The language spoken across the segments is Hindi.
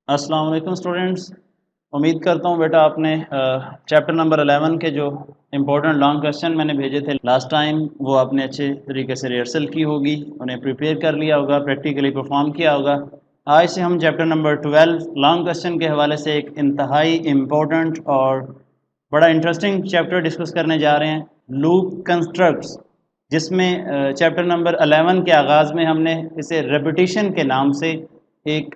अस्सलाम वालेकुम स्टूडेंट्स। उम्मीद करता हूँ बेटा आपने चैप्टर नंबर 11 के जो इम्पोर्टेंट लॉन्ग क्वेश्चन मैंने भेजे थे लास्ट टाइम वो आपने अच्छे तरीके से रिहर्सल की होगी, उन्हें प्रिपेयर कर लिया होगा, प्रैक्टिकली परफॉर्म किया होगा। आज से हम चैप्टर नंबर 12 लॉन्ग क्वेश्चन के हवाले से एक इंतहाई इम्पोर्टेंट और बड़ा इंटरेस्टिंग चैप्टर डिस्कस करने जा रहे हैं, लूप कंस्ट्रक्ट्स, जिसमें चैप्टर नंबर 11 के आगाज़ में हमने इसे रेपिटेशन के नाम से एक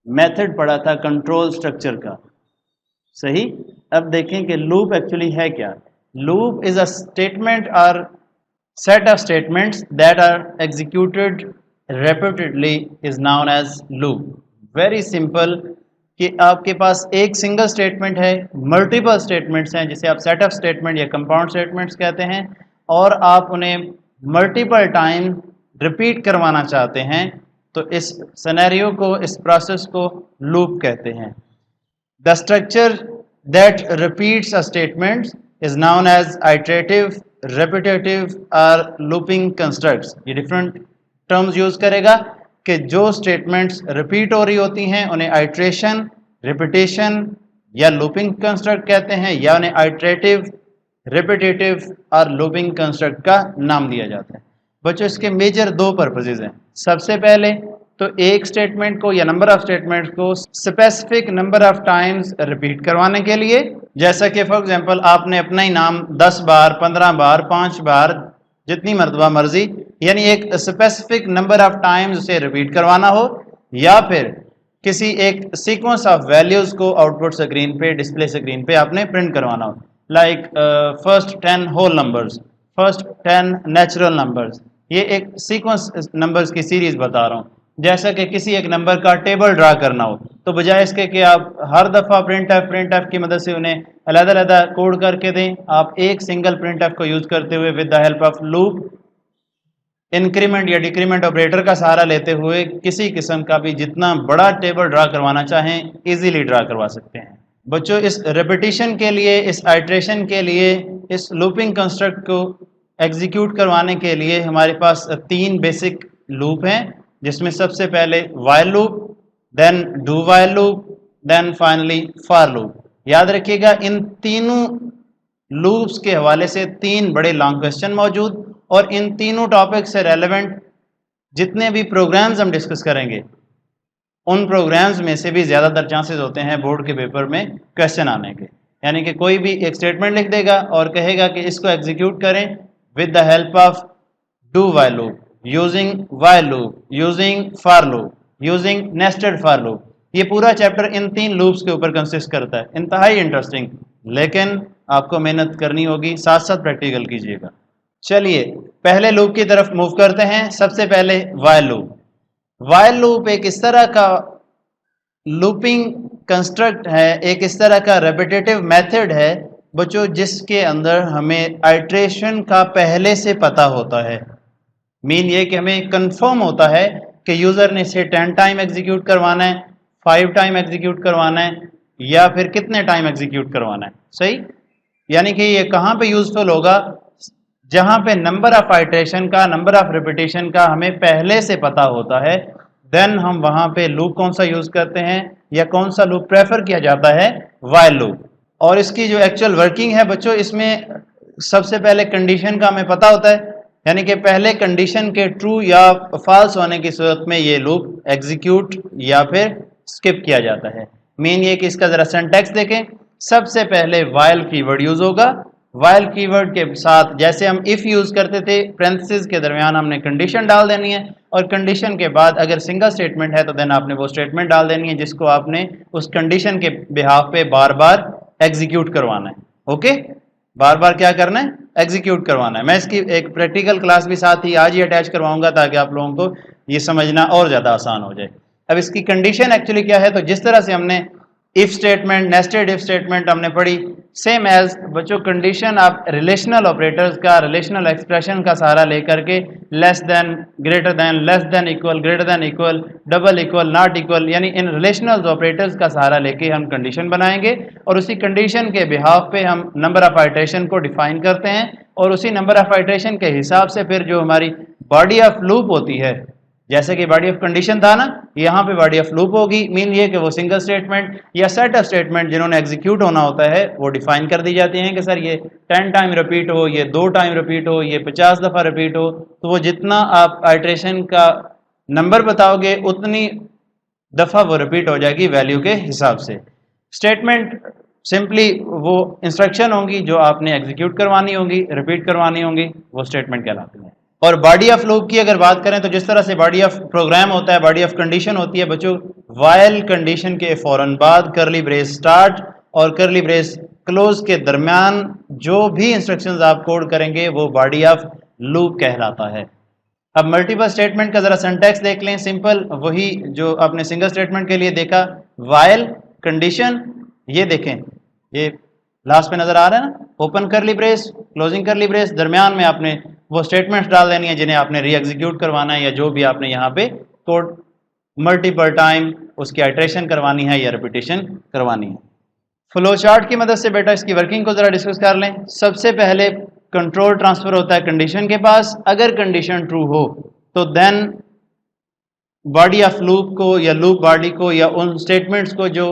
मेथड पढ़ा था कंट्रोल स्ट्रक्चर का। सही। अब देखें कि लूप एक्चुअली है क्या। लूप इज अ स्टेटमेंट और set of statements that are executed repeatedly is known as loop. Very simple कि आपके पास एक सिंगल स्टेटमेंट है, मल्टीपल स्टेटमेंट्स हैं जिसे आप सेट ऑफ स्टेटमेंट या कंपाउंड स्टेटमेंट्स कहते हैं, और आप उन्हें मल्टीपल टाइम रिपीट करवाना चाहते हैं, तो इस सिनेरियो को, इस प्रोसेस को लूप कहते हैं। The structure that repeats a statement is known as iterative, repetitive और लूपिंग कंस्ट्रक्ट्स। ये डिफरेंट टर्म्स यूज करेगा कि जो स्टेटमेंट्स रिपीट हो रही होती हैं उन्हें आइट्रेशन, रिपीटेशन या लूपिंग कंस्ट्रक्ट कहते हैं, या उन्हें आइटरेटिव, रिपीटेटिव और लूपिंग कंस्ट्रक्ट का नाम दिया जाता है। बच्चों, इसके मेजर दो पर्पसेज हैं। सबसे पहले तो एक स्टेटमेंट को या नंबर ऑफ स्टेटमेंट्स को specific number of times repeat करवाने के लिए, जैसा कि फॉर एग्जांपल आपने अपना ही नाम 10 बार, 15 बार, 5 बार, जितनी मरतबा मर्जी, यानी एक स्पेसिफिक नंबर ऑफ टाइम्स उसे रिपीट करवाना हो, या फिर किसी एक सीक्वेंस ऑफ वैल्यूज को आउटपुट स्क्रीन पे, डिस्प्ले स्क्रीन पे आपने प्रिंट करवाना हो, like first 10 whole numbers, first 10 natural numbers. ये एक सीक्वेंस नंबर्स की सीरीज बता रहा हूँ। जैसा कि किसी एक नंबर का टेबल ड्रा करना हो, तो बजाय इसके कि आप हर दफ़ा प्रिंट एफ की मदद से उन्हें अलग-अलग कोड करके दें, आप एक सिंगल प्रिंट एफ को यूज करते हुए with the help of loop, increment या डिक्रीमेंट ऑपरेटर का सहारा लेते हुए किसी किस्म का भी जितना बड़ा टेबल ड्रा करवाना चाहें इजीली ड्रा करवा सकते हैं। बच्चों, इस रेपिटेशन के लिए, इस आइट्रेशन के लिए, इस लूपिंग कंस्ट्रक्ट को एग्जीक्यूट करवाने के लिए हमारे पास 3 बेसिक लूप हैं, जिसमें सबसे पहले while loop, then do while loop, then finally for loop. याद रखिएगा, इन तीनों लूप्स के हवाले से 3 बड़े लॉन्ग क्वेश्चन मौजूद, और इन तीनों टॉपिक से रेलेवेंट जितने भी प्रोग्राम्स हम डिस्कस करेंगे उन प्रोग्राम्स में से भी ज़्यादातर चांसेस होते हैं बोर्ड के पेपर में क्वेश्चन आने के। यानी कि कोई भी एक स्टेटमेंट लिख देगा और कहेगा कि इसको एग्जीक्यूट करें with the help of do while loop, using while loop, using for loop, using nested for loop. ये पूरा चैप्टर इन 3 लूप्स के ऊपर कंसिस्ट करता है। इंतहाई इंटरेस्टिंग, लेकिन आपको मेहनत करनी होगी, साथ साथ प्रैक्टिकल कीजिएगा। चलिए पहले लूप की तरफ मूव करते हैं। सबसे पहले वाइल लूप। वाइल लूप एक इस तरह का लूपिंग कंस्ट्रक्ट है, एक इस तरह का रेपिटेटिव मेथड है बच्चों, जिसके अंदर हमें आइट्रेशन का पहले से पता होता है। मीन ये कि हमें कंफर्म होता है कि यूज़र ने इसे 10 टाइम एग्जीक्यूट करवाना है, 5 टाइम एग्जीक्यूट करवाना है, या फिर कितने टाइम एग्जीक्यूट करवाना है। सही। यानी कि ये कहाँ पे यूजफुल होगा, जहाँ पे नंबर ऑफ आइट्रेशन का, नंबर ऑफ रिपीटेशन का हमें पहले से पता होता है, देन हम वहाँ पे लूप कौन सा यूज करते हैं या कौन सा लूप प्रेफर किया जाता है, वाइल लूप। और इसकी जो एक्चुअल वर्किंग है बच्चों, इसमें सबसे पहले कंडीशन का हमें पता होता है, यानी कि पहले कंडीशन के ट्रू या फॉल्स होने की सूरत में ये लूप एग्जीक्यूट या फिर स्किप किया जाता है। मेन ये कि इसका जरा सिंटैक्स देखें। सबसे पहले वाइल कीवर्ड यूज होगा। वाइल कीवर्ड के साथ जैसे हम इफ यूज करते थे, पेरेंथेसिस के दरमियान हमने कंडीशन डाल देनी है, और कंडीशन के बाद अगर सिंगल स्टेटमेंट है तो देन आपने वो स्टेटमेंट डाल देनी है जिसको आपने उस कंडीशन के बिहाफ पे बार बार एग्जीक्यूट करवाना है। ओके, बार बार क्या करना है, एग्जीक्यूट करवाना है। मैं इसकी एक प्रैक्टिकल क्लास भी साथ ही आज ही अटैच करवाऊंगा ताकि आप लोगों को ये समझना और ज़्यादा आसान हो जाए। अब इसकी कंडीशन एक्चुअली क्या है, तो जिस तरह से हमने if statement, nested if statement हमने पढ़ी, सेम एज बच्चों कंडीशन आप रिलेशनल ऑपरेटर्स का, रिलेशनल एक्सप्रेशन का सहारा लेकर के less than, greater than, less than equal, greater than equal, double equal, not equal, यानी इन रिलेशनल ऑपरेटर्स का सहारा लेके हम कंडीशन बनाएंगे, और उसी कंडीशन के बिहाफ पे हम नंबर ऑफ आइट्रेशन को डिफाइन करते हैं, और उसी नंबर ऑफ आइट्रेशन के हिसाब से फिर जो हमारी बॉडी ऑफ लूप होती है जैसे कि बॉडी ऑफ कंडीशन था ना, यहाँ पे बॉडी ऑफ लूप होगी। मीन ये कि वो सिंगल स्टेटमेंट या सेट ऑफ स्टेटमेंट जिन्होंने एग्जीक्यूट होना होता है वो डिफाइन कर दी जाती हैं कि सर ये 10 टाइम रिपीट हो, ये 2 टाइम रिपीट हो, ये 50 दफ़ा रिपीट हो। तो वो जितना आप आइट्रेशन का नंबर बताओगे उतनी दफ़ा वो रिपीट हो जाएगी वैल्यू के हिसाब से। स्टेटमेंट सिंपली वो इंस्ट्रक्शन होंगी जो आपने एग्जीक्यूट करवानी होंगी, रिपीट करवानी होंगी, वो स्टेटमेंट कहलाती है। और बॉडी ऑफ लूप की अगर बात करें तो जिस तरह से बॉडी ऑफ प्रोग्राम होता है, बॉडी ऑफ कंडीशन होती है बच्चों, वाइल कंडीशन के फौरन बाद करली ब्रेस स्टार्ट और करली ब्रेस क्लोज के दरमियान जो भी इंस्ट्रक्शंस आप कोड करेंगे वो बॉडी ऑफ लूप कहलाता है। अब मल्टीपल स्टेटमेंट का जरा सिंटैक्स देख लें। सिंपल वही जो आपने सिंगल स्टेटमेंट के लिए देखा, वाइल कंडीशन, ये देखें, ये लास्ट पे नजर आ रहा है ना, ओपन करली ब्रेस, क्लोजिंग करली ब्रेस, दरमियान में आपने वो स्टेटमेंट्स डाल देनी है जिन्हें आपने री एग्जीक्यूट करवाना है या जो भी आपने यहाँ पे कोड मल्टीपल टाइम उसकी आइट्रेशन करवानी है या रिपीटेशन करवानी है। फ्लो चार्ट की मदद से बेटा इसकी वर्किंग को जरा डिस्कस कर लें। सबसे पहले कंट्रोल ट्रांसफर होता है कंडीशन के पास। अगर कंडीशन ट्रू हो तो देन बॉडी ऑफ लूप को या लूप बॉडी को या उन स्टेटमेंट्स को जो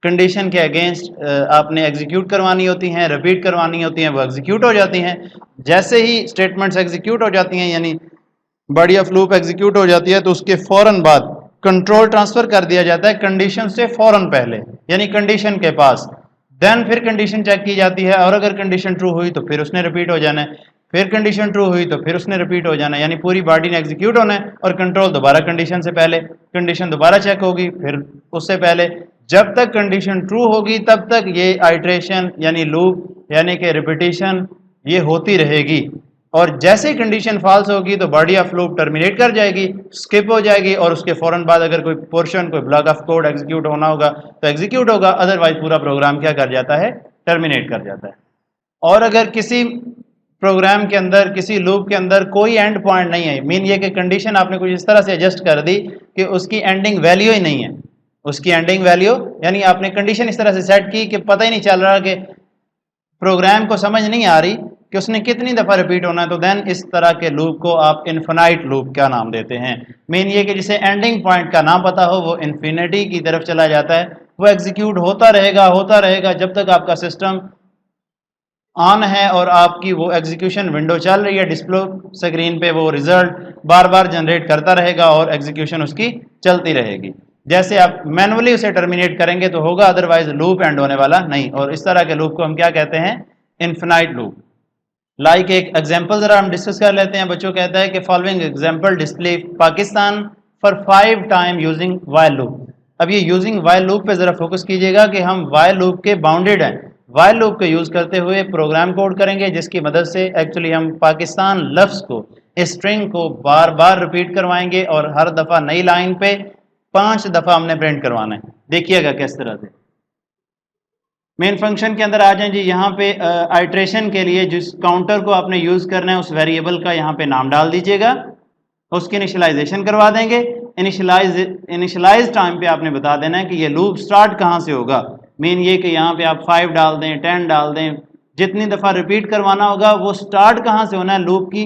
कंडीशन के अगेंस्ट आपने एग्जीक्यूट करवानी होती हैं, रिपीट करवानी होती हैं, वो एग्जीक्यूट हो जाती हैं। जैसे ही स्टेटमेंट्स एग्जीक्यूट हो जाती हैं यानी बॉडी ऑफ लूप एग्जीक्यूट हो जाती है तो उसके फौरन बाद कंट्रोल ट्रांसफर कर दिया जाता है कंडीशन से फौरन पहले, यानी कंडीशन के पास। देन फिर कंडीशन चेक की जाती है और अगर कंडीशन ट्रू हुई तो फिर उसने रिपीट हो जाना है, फिर कंडीशन ट्रू हुई तो फिर उसने रिपीट हो जाना है, यानी पूरी बॉडी ने एग्जीक्यूट होना है और कंट्रोल दोबारा कंडीशन से पहले, कंडीशन दोबारा चेक होगी फिर उससे पहले। जब तक कंडीशन ट्रू होगी तब तक ये आइट्रेशन यानी लूप यानी कि रिपीटिशन ये होती रहेगी। और जैसे कंडीशन फॉल्स होगी तो बॉडी ऑफ लूप टर्मिनेट कर जाएगी, स्किप हो जाएगी और उसके फौरन बाद अगर कोई पोर्शन, कोई ब्लॉक ऑफ कोड एग्जीक्यूट होना होगा तो एग्जीक्यूट होगा, अदरवाइज पूरा प्रोग्राम क्या कर जाता है, टर्मिनेट कर जाता है। और अगर किसी प्रोग्राम के अंदर, किसी लूप के अंदर कोई एंड पॉइंट नहीं है, मीन ये कि कंडीशन आपने कुछ इस तरह से एडजस्ट कर दी कि उसकी एंडिंग वैल्यू ही नहीं है, उसकी एंडिंग वैल्यू यानी आपने कंडीशन इस तरह से सेट की कि पता ही नहीं चल रहा कि प्रोग्राम को समझ नहीं आ रही कि उसने कितनी दफ़ा रिपीट होना है, तो देन इस तरह के लूप को आप इन्फिनाइट लूप क्या नाम देते हैं। मेन ये कि जिसे एंडिंग पॉइंट का नाम पता हो वो इन्फिनिटी की तरफ चला जाता है, वो एग्जीक्यूट होता रहेगा जब तक आपका सिस्टम ऑन है और आपकी वो एग्जीक्यूशन विंडो चल रही है, डिस्प्ले स्क्रीन पे वो रिजल्ट बार बार जनरेट करता रहेगा और एग्जीक्यूशन उसकी चलती रहेगी। जैसे आप मैनुअली उसे टर्मिनेट करेंगे तो होगा, अदरवाइज लूप एंड होने वाला नहीं। और इस तरह के लूप को हम क्या कहते हैं, इन्फिनाइट लूप। लाइक एक एग्जांपल जरा हम डिस्कस कर लेते हैं। बच्चों कहता है कि following example display Pakistan for 5 time using while loop. अब ये यूजिंग वाइल लूप पे जरा फोकस कीजिएगा कि हम वाइल लूप के बाउंडेड हैं, वाइल लूप को यूज करते हुए प्रोग्राम कोड करेंगे जिसकी मदद से एक्चुअली हम पाकिस्तान लफ्ज को, इस स्ट्रिंग को बार बार रिपीट करवाएंगे और हर दफा नई लाइन पे 5 दफा हमने प्रिंट करवाना है। देखिएगा किस तरह से। मेन फंक्शन के अंदर आ जाएं जी। यहाँ पे आइट्रेशन के लिए जिस काउंटर को आपने यूज करना है उस वेरिएबल का यहाँ पे नाम डाल दीजिएगा, उसकी इनिशियलाइजेशन करवा देंगे। इनिशियलाइज टाइम पे आपने बता देना है कि ये लूप स्टार्ट कहाँ से होगा। मीन ये कि यहाँ पे आप 5 डाल दें, 10 डाल दें, जितनी दफ़ा रिपीट करवाना होगा वो स्टार्ट कहाँ से होना है, लूप की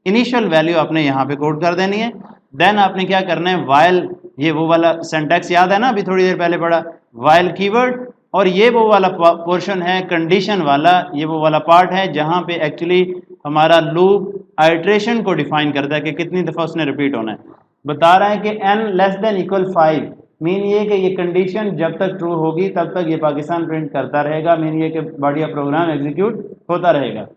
इनिशियल वैल्यू आपने यहाँ पे कोड कर देनी है। देन आपने क्या करना है, वाइल, ये वो वाला सिंटैक्स याद है ना, अभी थोड़ी देर पहले पढ़ा, वाइल कीवर्ड, और ये वो वाला पोर्शन है कंडीशन वाला, ये वो वाला पार्ट है जहाँ पे एक्चुअली हमारा लूप आइट्रेशन को डिफाइन करता है कि कितनी दफ़ा उसने रिपीट होना है। बता रहा है कि n less than equal 5, mean ये कि ये कंडीशन जब तक ट्रू होगी तब तक ये पाकिस्तान प्रिंट करता रहेगा। मीन ये कि बॉडी ऑफ प्रोग्राम एग्जीक्यूट होता रहेगा।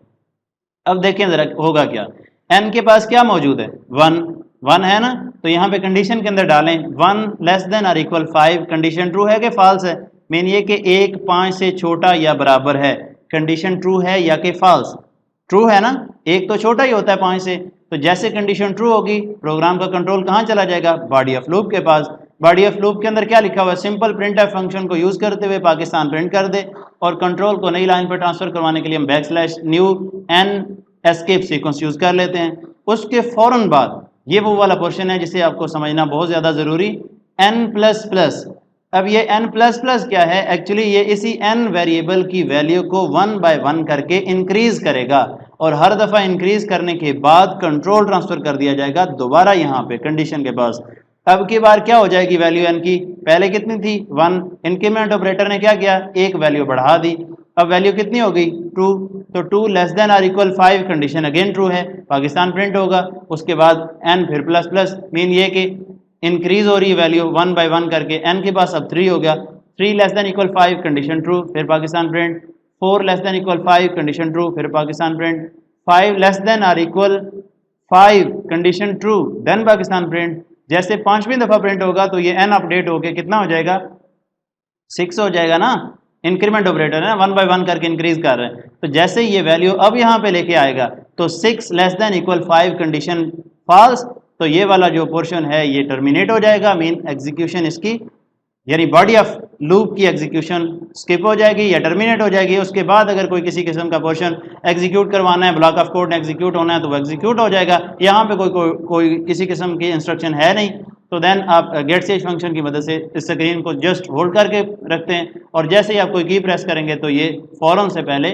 अब देखें जरा होगा क्या, n के पास क्या मौजूद है, 1 है ना, तो यहाँ पे कंडीशन के अंदर डालें 1 लेस देन और इक्वल 5, कंडीशन ट्रू है कि फॉल्स है। मीन ये कि 1 5 से छोटा या बराबर है, कंडीशन ट्रू है या कि फॉल्स, ट्रू है ना, 1 तो छोटा ही होता है 5 से, तो जैसे कंडीशन ट्रू होगी प्रोग्राम का कंट्रोल कहाँ चला जाएगा, बॉडी ऑफ लूप के पास। बॉडी ऑफ लूप के अंदर क्या लिखा हुआ है, सिंपल प्रिंटफ फंक्शन को यूज करते हुए पाकिस्तान प्रिंट कर दे, और कंट्रोल को नई लाइन पर ट्रांसफर करवाने के लिए हम \new n escape sequence use कर लेते हैं। उसके फौरन बाद ये वो वाला पोर्शन है जिसे आपको समझना बहुत ज्यादा जरूरी, n++। अब ये n++ क्या है, एक्चुअली ये इसी n वेरिएबल की वैल्यू को 1 by 1 करके इंक्रीज करेगा। और हर दफ़ा इंक्रीज करने के बाद कंट्रोल ट्रांसफर कर दिया जाएगा दोबारा यहाँ पे कंडीशन के पास। अब की बार क्या हो जाएगी वैल्यू एन की, पहले कितनी थी 1, इंक्रीमेंट ऑपरेटर ने क्या किया, एक वैल्यू बढ़ा दी, अब वैल्यू कितनी हो गई 2, तो 2 less than or equal 5 condition again true है, पाकिस्तान प्रिंट होगा। उसके बाद एन फिर प्लस प्लस, मीन ये कि इंक्रीज हो रही है वैल्यू 1 बाय 1 करके, एन के पास अब 3 हो गया, 3 less than equal 5 condition true, फिर Pakistan print, 4 less than equal 5 condition true, फिर Pakistan print, 5 less than or equal 5 condition true, then Pakistan print. जैसे पांचवी दफा प्रिंट होगा तो ये एन अपडेट होके कितना हो जाएगा 6 हो जाएगा ना, इंक्रीमेंट ऑपरेटर है ना, 1 बाय 1 करके इंक्रीज कर रहे हैं। तो जैसे ये वैल्यू अब यहाँ पे लेके आएगा तो 6 less than equal 5 condition false, तो ये वाला जो पोर्शन है ये टर्मिनेट हो जाएगा, मीन एग्जीक्यूशन इसकी यानी बॉडी ऑफ लूप की एग्जीक्यूशन स्किप हो जाएगी या टर्मिनेट हो जाएगी। उसके बाद अगर कोई किसी किस्म का पोर्शन एग्जीक्यूट करवाना है, ब्लॉक ऑफ कोड एग्जीक्यूट होना है तो वो एग्जीक्यूट हो जाएगा। यहाँ पे कोई किसी किस्म की इंस्ट्रक्शन है नहीं, तो देन आप गेट स्टेज फंक्शन की मदद से इस स्क्रीन को जस्ट होल्ड करके रखते हैं और जैसे ही आप कोई की प्रेस करेंगे तो ये फौरन से पहले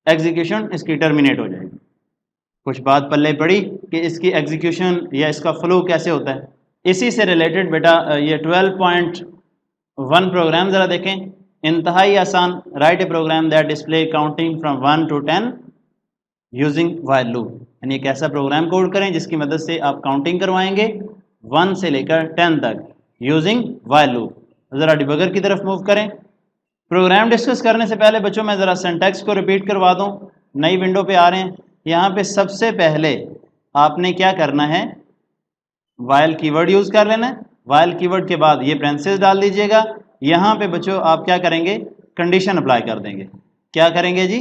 एग्जीक्यूशन इसकी टर्मिनेट हो जाएगी। कुछ बात पल्ले पड़ी कि इसकी एग्जीक्यूशन या इसका फ्लो कैसे होता है। इसी से रिलेटेड बेटा ये 12.1 प्रोग्राम ज़रा देखें, इंतहाई आसान, write a program that display counting from 1 to 10 using while loop, यानी एक ऐसा प्रोग्राम कोड करें जिसकी मदद से आप काउंटिंग करवाएंगे 1 से लेकर 10 तक यूजिंग व्हाइल लूप। ज़रा डिबगर की तरफ मूव करें। प्रोग्राम डिस्कस करने से पहले बच्चों मैं ज़रा सिंटैक्स को रिपीट करवा दूँ, नई विंडो पे आ रहे हैं। यहाँ पे सबसे पहले आपने क्या करना है, वाइल कीवर्ड यूज़ कर लेना है। वाइल कीवर्ड के बाद ये ब्रेंसेस डाल दीजिएगा। यहाँ पे बच्चों आप क्या करेंगे, कंडीशन अप्लाई कर देंगे। क्या करेंगे जी,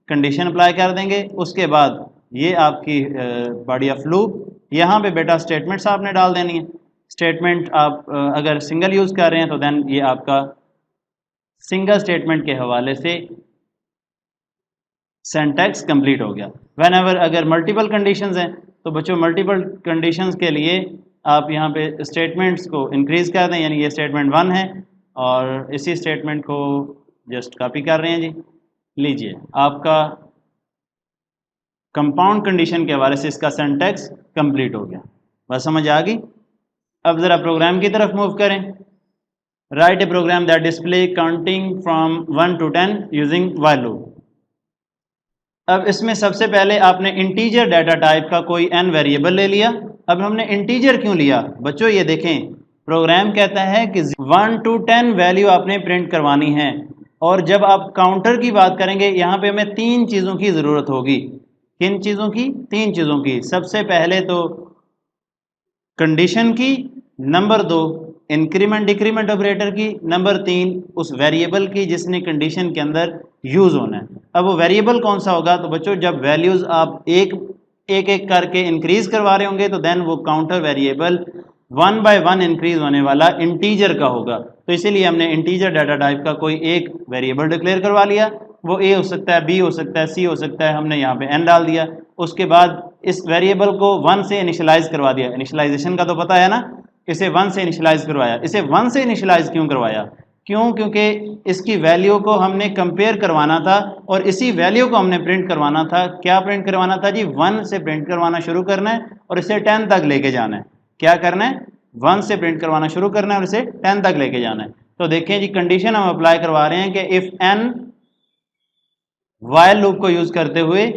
कंडीशन अप्लाई कर देंगे। उसके बाद ये आपकी बॉडी ऑफ लूप, यहाँ पे बेटा स्टेटमेंट्स आपने डाल देनी है। स्टेटमेंट आप अगर सिंगल यूज़ कर रहे हैं तो देन ये आपका सिंगल स्टेटमेंट के हवाले से सिंटैक्स कंप्लीट हो गया। व्हेन एवर अगर मल्टीपल कंडीशंस हैं तो बच्चों मल्टीपल कंडीशंस के लिए आप यहाँ पे स्टेटमेंट्स को इंक्रीज़ कर दें, यानी ये स्टेटमेंट 1 है और इसी स्टेटमेंट को जस्ट कॉपी कर रहे हैं जी। लीजिए आपका कंपाउंड कंडीशन के हवाले से इसका सिंटैक्स कंप्लीट हो गया। बस समझ आ गई। अब ज़रा प्रोग्राम की तरफ मूव करें। Write a program that display counting from 1 to 10 using while loop. अब इसमें सबसे पहले आपने इंटीजर डाटा टाइप का कोई n वेरिएबल ले लिया। अब हमने इंटीजर क्यों लिया बच्चों, ये देखें प्रोग्राम कहता है कि 1 to 10 वैल्यू आपने प्रिंट करवानी है और जब आप काउंटर की बात करेंगे यहाँ पे हमें 3 चीज़ों की ज़रूरत होगी। किन चीज़ों की, 3 चीज़ों की। सबसे पहले तो कंडीशन की, नंबर 2 इंक्रीमेंट डिक्रीमेंट ऑपरेटर की, नंबर 3 उस वेरिएबल की जिसने कंडीशन के अंदर यूज़ होना है। अब वो वेरिएबल कौन सा होगा, तो बच्चों जब वैल्यूज़ आप एक करके इंक्रीज करवा रहे होंगे तो देन वो काउंटर वेरिएबल 1 by 1 इंक्रीज होने वाला इंटीजर का होगा। तो इसीलिए हमने इंटीजर डाटा टाइप का कोई एक वेरिएबल डिक्लेयर करवा लिया। वो ए हो सकता है, बी हो सकता है, सी हो सकता है, हमने यहाँ पे एन डाल दिया। उसके बाद इस वेरिएबल को 1 से इनिशियलाइज करवा दिया। इनिशियलाइजेशन का तो पता है ना, इसे 1 से इनिशियलाइज करवाया। इसे 1 से इनिशियलाइज क्यों करवाया, क्यों, क्योंकि इसकी वैल्यू को हमने कंपेयर करवाना था और इसी वैल्यू को हमने प्रिंट करवाना था। क्या प्रिंट करवाना था जी, 1 से प्रिंट करवाना शुरू करना है और इसे 10 तक लेके जाना है। क्या करना है, 1 से प्रिंट करवाना शुरू करना है और इसे 10 तक लेके जाना है। तो देखें जी कंडीशन हम अप्लाई करवा रहे हैं कि इफ n वाइल लूप को यूज करते हुए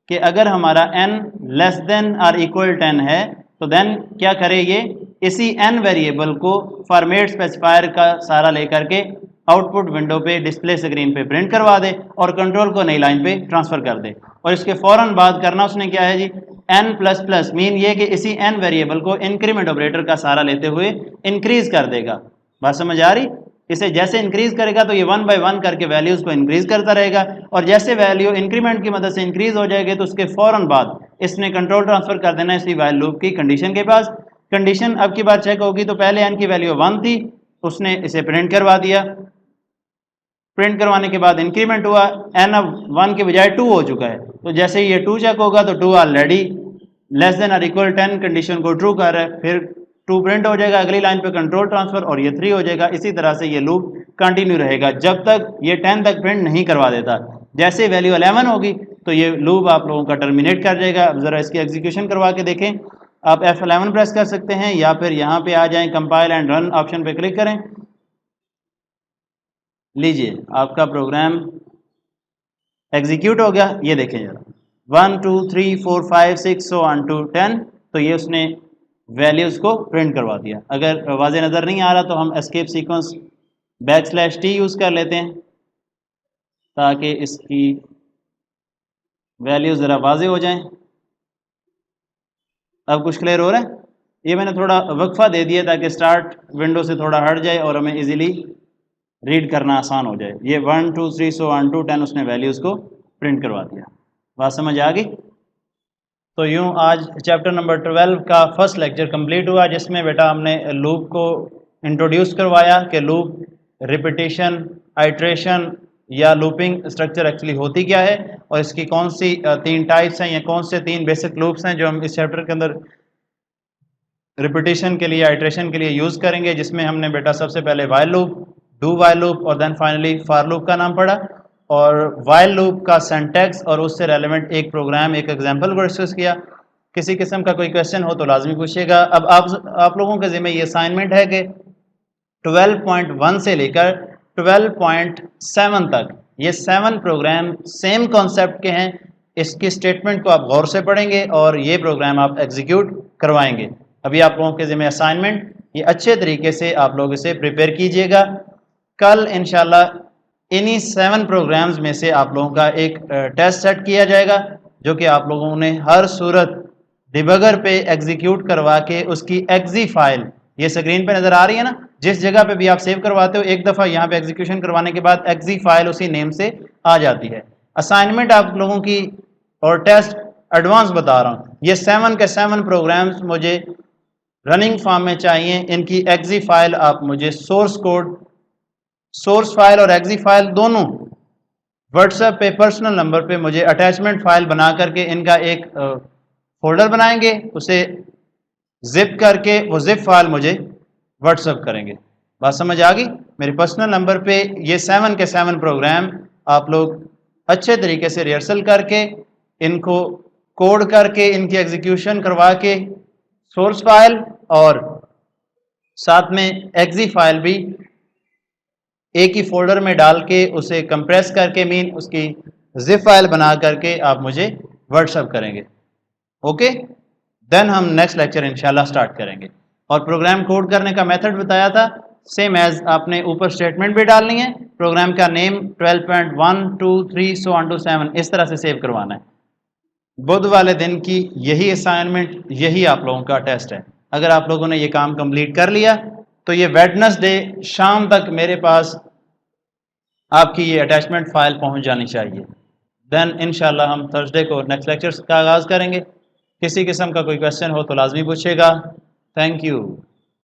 कि अगर हमारा n लेस देन और इक्वल 10 है तो देन क्या करे, ये इसी n वेरिएबल को फॉर्मेट स्पेसिफायर का सहारा लेकर के आउटपुट विंडो पे डिस्प्ले स्क्रीन पे प्रिंट करवा दे और कंट्रोल को नई लाइन पे ट्रांसफर कर दे। और इसके फौरन बाद करना उसने क्या है जी, n प्लस प्लस, मीन ये कि इसी n वेरिएबल को इंक्रीमेंट ऑपरेटर का सहारा लेते हुए इंक्रीज कर देगा। बात समझ आ रही, इसे जैसे इंक्रीज करेगा तो ये 1 by 1 करके वैल्यूज को इंक्रीज करता रहेगा और जैसे वैल्यू इंक्रीमेंट की मदद से इंक्रीज हो जाएगी तो उसके फौरन बाद इसने कंट्रोल ट्रांसफर कर देना इसी वाइल लूप की कंडीशन के पास। कंडीशन अब की बार चेक होगी तो पहले n की वैल्यू 1 थी, उसने इसे प्रिंट करवा दिया। प्रिंट करवाने के बाद इंक्रीमेंट हुआ, n अब 1 के बजाय 2 हो चुका है। तो जैसे ये 2 चेक होगा तो 2 ऑलरेडी लेस देन और इक्वल 10 कंडीशन को ट्रू कर रहा है, फिर 2 प्रिंट हो जाएगा अगली लाइन पे कंट्रोल ट्रांसफर और ये 3 हो जाएगा। इसी तरह से ये लूप कंटिन्यू रहेगा जब तक ये 10 तक प्रिंट नहीं करवा देता। जैसे वैल्यू 11 होगी तो ये लूप आप लोगों का टर्मिनेट कर जाएगा। अब ज़रा इसकी एग्जीक्यूशन करवा के देखें। आप F11 प्रेस कर सकते हैं या फिर यहाँ पे आ जाएं, कंपाइल एंड रन ऑप्शन पे क्लिक करें। लीजिए आपका प्रोग्राम एग्जीक्यूट हो गया। ये देखें जरा 1 2 3 4 5 6 सो ऑन टू 10, तो ये उसने वैल्यूज़ को प्रिंट करवा दिया। अगर वाज़े नज़र नहीं आ रहा तो हम एस्केप सीक्वेंस \T यूज़ कर लेते हैं ताकि इसकी वैल्यू ज़रा वाजे हो जाएं। अब कुछ क्लियर हो रहा है? ये मैंने थोड़ा वक्फा दे दिया ताकि स्टार्ट विंडो से थोड़ा हट जाए और हमें इजीली रीड करना आसान हो जाए। ये 1 2 3 सो ऑन टू 10 उसने वैल्यूज़ को प्रिंट करवा दिया। बात समझ आ गई? तो यूँ आज चैप्टर नंबर 12 का फर्स्ट लेक्चर कंप्लीट हुआ, जिसमें बेटा हमने लूप को इंट्रोड्यूस करवाया कि लूप, रिपीटिशन, आइट्रेशन या लूपिंग स्ट्रक्चर एक्चुअली होती क्या है और इसकी कौन सी 3 टाइप्स हैं या कौन से 3 बेसिक लूप्स हैं जो हम इस चैप्टर के अंदर रिपीटिशन के लिए, आइट्रेशन के लिए यूज़ करेंगे। जिसमें हमने बेटा सबसे पहले while loop, do while loop और देन फाइनली फॉर लूप का नाम पढ़ा। और वाइल लूप का सिंटैक्स और उससे रेलेवेंट एक प्रोग्राम, एक एग्जांपल को डिस्कस किया। किसी किस्म का कोई क्वेश्चन हो तो लाजमी पूछिएगा। अब आप लोगों के ज़िम्मे ये असाइनमेंट है कि 12.1 से लेकर 12.7 तक ये 7 प्रोग्राम सेम कॉन्सेप्ट के हैं। इसकी स्टेटमेंट को आप गौर से पढ़ेंगे और ये प्रोग्राम आप एग्जीक्यूट करवाएंगे। अभी आप लोगों के ज़िम्मे असाइनमेंट, ये अच्छे तरीके से आप लोग इसे प्रिपेयर कीजिएगा। कल इंशाल्लाह इन्हीं 7 प्रोग्राम्स में से आप लोगों का एक टेस्ट सेट किया जाएगा जो कि आप लोगों ने हर सूरत डिबगर पे एग्जीक्यूट करवा के उसकी एक्जी फाइल, ये स्क्रीन पे नज़र आ रही है ना, जिस जगह पे भी आप सेव करवाते हो एक दफ़ा यहाँ पे एग्जीक्यूशन करवाने के बाद एक्जी फाइल उसी नेम से आ जाती है। असाइनमेंट आप लोगों की और टेस्ट एडवांस बता रहा हूँ। ये 7 के 7 प्रोग्राम्स मुझे रनिंग फॉर्म में चाहिए। इनकी एक्जी फाइल आप मुझे सोर्स कोड, सोर्स फाइल और एक्जी फाइल दोनों व्हाट्सएप पे पर्सनल नंबर पे मुझे अटैचमेंट फाइल बना करके इनका एक फोल्डर बनाएंगे, उसे जिप करके वो जिप फाइल मुझे व्हाट्सएप करेंगे। बात समझ आ गई? मेरे पर्सनल नंबर पे ये 7 के 7 प्रोग्राम आप लोग अच्छे तरीके से रिहर्सल करके, इनको कोड करके, इनकी एग्जीक्यूशन करवा के सोर्स फाइल और साथ में एक्जी फाइल भी एक ही फोल्डर में डाल के उसे कंप्रेस करके मीन उसकी जिप फाइल बना करके आप मुझे व्हाट्सएप करेंगे। ओके, देन हम नेक्स्ट लेक्चर इंशाल्लाह स्टार्ट करेंगे। और प्रोग्राम कोड करने का मेथड बताया था, सेम एज आपने ऊपर स्टेटमेंट भी डालनी है, प्रोग्राम का नेम 12.1 2 3 सो ऑन टू 7 इस तरह से सेव करवाना है। बुध वाले दिन की यही असाइनमेंट, यही आप लोगों का टेस्ट है। अगर आप लोगों ने ये काम कंप्लीट कर लिया तो ये वेडनेसडे शाम तक मेरे पास आपकी ये अटैचमेंट फाइल पहुंच जानी चाहिए। देन इंशाल्लाह हम थर्सडे को नेक्स्ट लेक्चर का आगाज़ करेंगे। किसी किस्म का कोई क्वेश्चन हो तो लाजमी पूछेगा। Thank you.